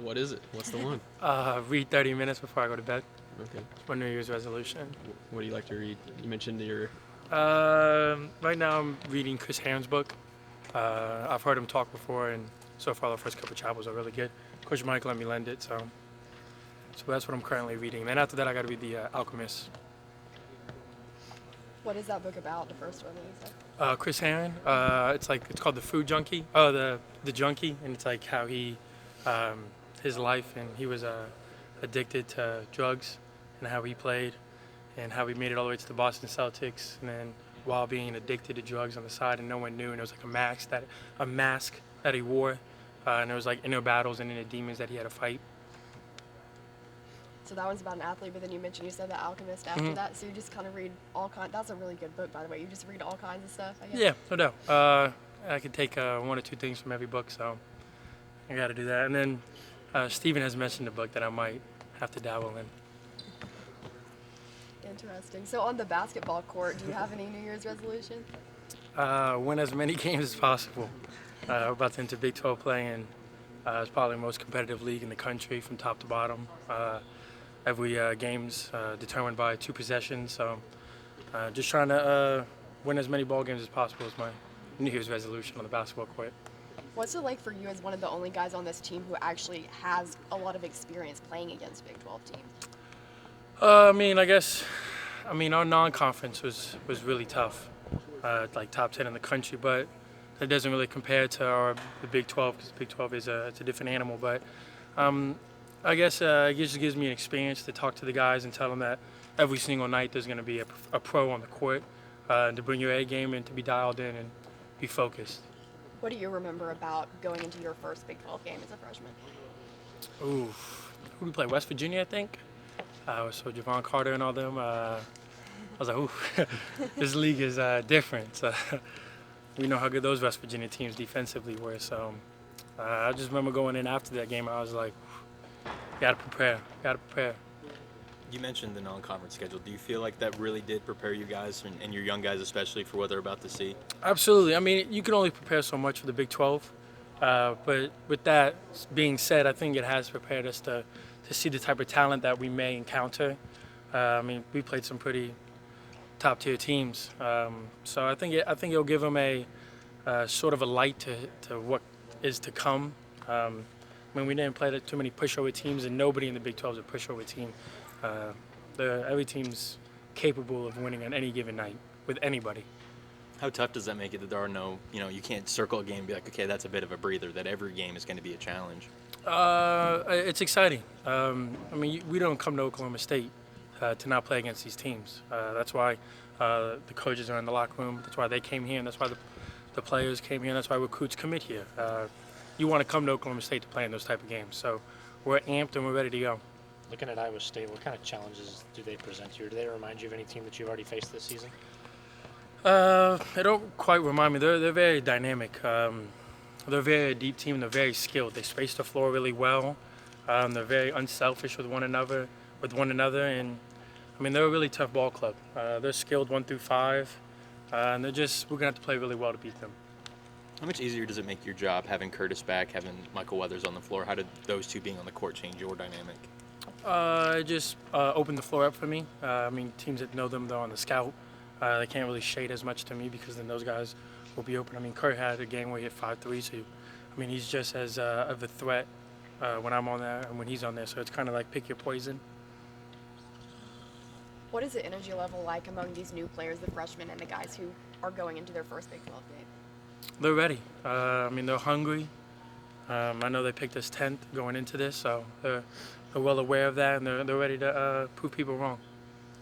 What is it? What's the one? Read 30 minutes before I go to bed. Okay. It's my New Year's resolution. What do you like to read? You mentioned your. Right now I'm reading Chris Herron's book. I've heard him talk before, and so far the first couple of chapters are really good. Coach Mike let me lend it, so that's what I'm currently reading. Then after that, I got to read The Alchemist. What is that book about? The first one that you said. Chris Herron. It's called The Food Junkie. The Junkie, and it's like how he, his life, and he was addicted to drugs, and how he played, and how he made it all the way to the Boston Celtics, and then while being addicted to drugs on the side, and no one knew, and it was like a mask that he wore, and there was like inner battles and inner demons that he had to fight. So that one's about an athlete, but then you mentioned you said The Alchemist after that, so you just kind of read all kinds. That's a really good book, by the way. You just read all kinds of stuff, I guess. Yeah, no doubt. I could take one or two things from every book, so I got to do that. And then Steven has mentioned a book that I might have to dabble in. Interesting. So on the basketball court, do you have any New Year's resolution? Win as many games as possible. We're about to enter Big 12 play, and it's probably the most competitive league in the country from top to bottom. Every game's determined by 2 possessions, so just trying to win as many ball games as possible is my New Year's resolution on the basketball court. What's it like for you as one of the only guys on this team who actually has a lot of experience playing against Big 12 teams? Our non-conference was really tough, like top 10 in the country, but it doesn't really compare to the Big 12 because the Big 12 is it's a different animal. But I guess it just gives me an experience to talk to the guys and tell them that every single night there's going to be a pro on the court, to bring your A game and to be dialed in and be focused. What do you remember about going into your first Big 12 game as a freshman? Ooh, who we play? West Virginia, I think. So Javon Carter and all them. I was like, ooh, this league is different. So we know how good those West Virginia teams defensively were. So I just remember going in after that game. I was like, gotta prepare. You mentioned the non-conference schedule. Do you feel like that really did prepare you guys and your young guys especially for what they're about to see? Absolutely. I mean, you can only prepare so much for the Big 12. But with that being said, I think it has prepared us to see the type of talent that we may encounter. We played some pretty top-tier teams. So I think it'll give them a sort of a light to what is to come. We didn't play too many pushover teams, and nobody in the Big 12 is a pushover team. Every team's capable of winning on any given night with anybody. How tough does that make it that there are no, you can't circle a game and be like, okay, that's a bit of a breather, that every game is going to be a challenge? It's exciting. We don't come to Oklahoma State to not play against these teams. That's why the coaches are in the locker room. That's why they came here, and that's why the players came here, and that's why recruits commit here. You want to come to Oklahoma State to play in those type of games. So we're amped and we're ready to go. Looking at Iowa State, what kind of challenges do they present to you? Or do they remind you of any team that you've already faced this season? They don't quite remind me. They're very dynamic. They're a very deep team. They're very skilled. They space the floor really well. They're very unselfish with one another, and they're a really tough ball club. They're skilled 1 through 5, and we're gonna have to play really well to beat them. How much easier does it make your job having Curtis back, having Michael Weathers on the floor? How did those two being on the court change your dynamic? It just opened the floor up for me. Teams that know them, they're on the scout. They can't really shade as much to me because then those guys will be open. Kurt had a game where he hit 5 threes. So, he's just as of a threat when I'm on there and when he's on there. So it's kind of like pick your poison. What is the energy level like among these new players, the freshmen and the guys who are going into their first Big 12 game? They're ready. They're hungry. I know they picked us 10th going into this, so they're well aware of that, and they're ready to prove people wrong.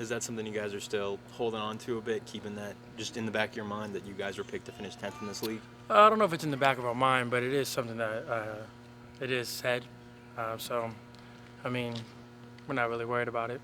Is that something you guys are still holding on to a bit, keeping that just in the back of your mind that you guys were picked to finish 10th in this league? I don't know if it's in the back of our mind, but it is something that it is said. We're not really worried about it.